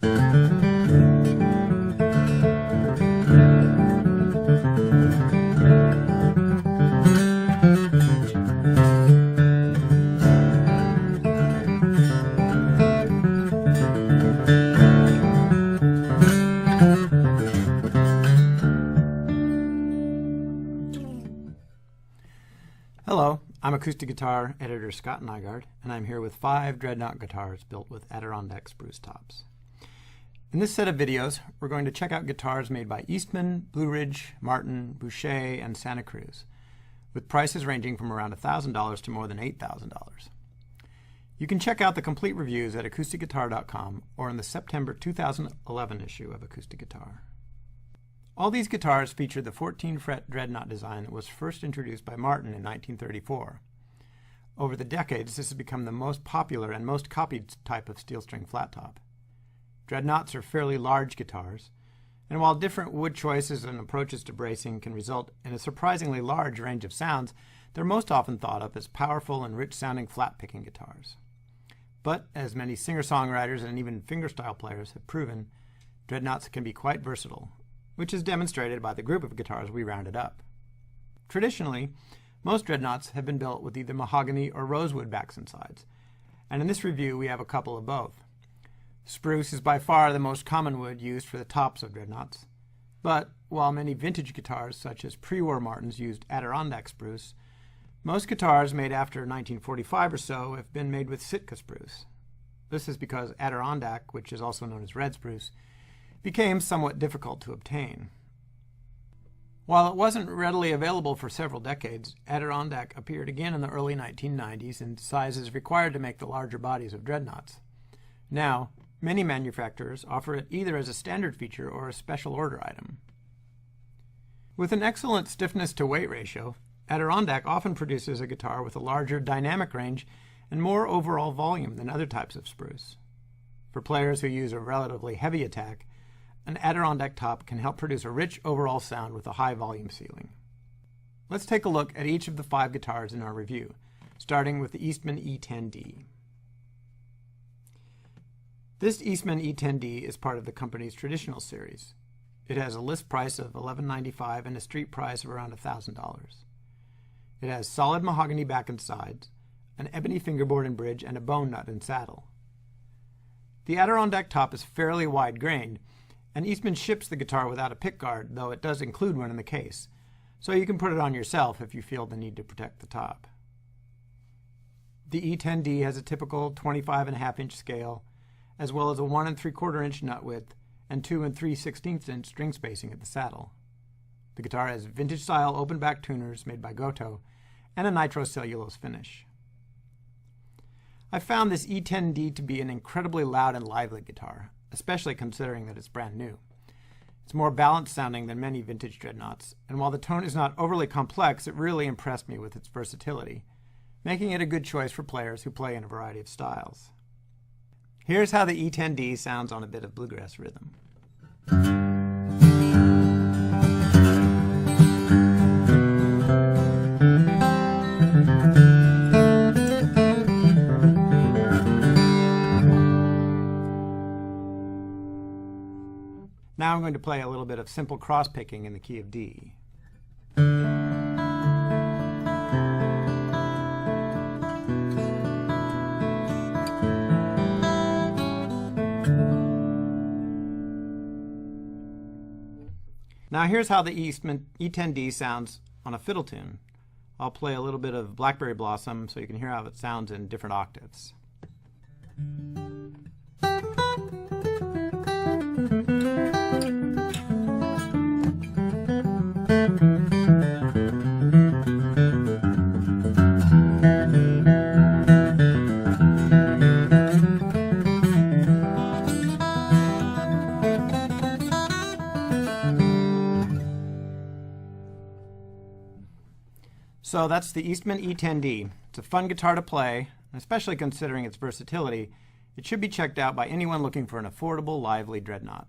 Hello, I'm Acoustic Guitar editor Scott Nygaard, and I'm here with 5 Dreadnought guitars built with Adirondack spruce tops. In this set of videos, we're going to check out guitars made by Eastman, Blue Ridge, Martin, Boucher, and Santa Cruz, with prices ranging from around $1,000 to more than $8,000. You can check out the complete reviews at acousticguitar.com or in the September 2011 issue of Acoustic Guitar. All these guitars feature the 14-fret Dreadnought design that was first introduced by Martin in 1934. Over the decades, this has become the most popular and most copied type of steel string flat top. Dreadnoughts are fairly large guitars, and while different wood choices and approaches to bracing can result in a surprisingly large range of sounds, they're most often thought of as powerful and rich-sounding flat-picking guitars. But, as many singer-songwriters and even fingerstyle players have proven, Dreadnoughts can be quite versatile, which is demonstrated by the group of guitars we rounded up. Traditionally, most Dreadnoughts have been built with either mahogany or rosewood backs and sides, and in this review we have a couple of both. Spruce is by far the most common wood used for the tops of Dreadnoughts, but while many vintage guitars such as pre-war Martins used Adirondack spruce, most guitars made after 1945 or so have been made with Sitka spruce. This is because Adirondack, which is also known as red spruce, became somewhat difficult to obtain. While it wasn't readily available for several decades, Adirondack appeared again in the early 1990s in sizes required to make the larger bodies of Dreadnoughts. Now, many manufacturers offer it either as a standard feature or a special order item. With an excellent stiffness to weight ratio, Adirondack often produces a guitar with a larger dynamic range and more overall volume than other types of spruce. For players who use a relatively heavy attack, an Adirondack top can help produce a rich overall sound with a high volume ceiling. Let's take a look at each of the 5 guitars in our review, starting with the Eastman E10D. This Eastman E10D is part of the company's traditional series. It has a list price of $11.95 and a street price of around $1,000. It has solid mahogany back and sides, an ebony fingerboard and bridge, and a bone nut and saddle. The Adirondack top is fairly wide-grained, and Eastman ships the guitar without a pickguard, though it does include one in the case, so you can put it on yourself if you feel the need to protect the top. The E10D has a typical 25.5-inch scale, as well as a 1 3/4-inch nut width and 2 3/16-inch string spacing at the saddle. The guitar has vintage-style open-back tuners made by Goto and a nitrocellulose finish. I found this E10D to be an incredibly loud and lively guitar, especially considering that it's brand new. It's more balanced sounding than many vintage Dreadnoughts, and while the tone is not overly complex, it really impressed me with its versatility, making it a good choice for players who play in a variety of styles. Here's how the E10D sounds on a bit of bluegrass rhythm. Now I'm going to play a little bit of simple cross-picking in the key of D. Now here's how the Eastman E10D sounds on a fiddle tune. I'll play a little bit of Blackberry Blossom so you can hear how it sounds in different octaves. So that's the Eastman E10D. It's a fun guitar to play, especially considering its versatility. It should be checked out by anyone looking for an affordable, lively Dreadnought.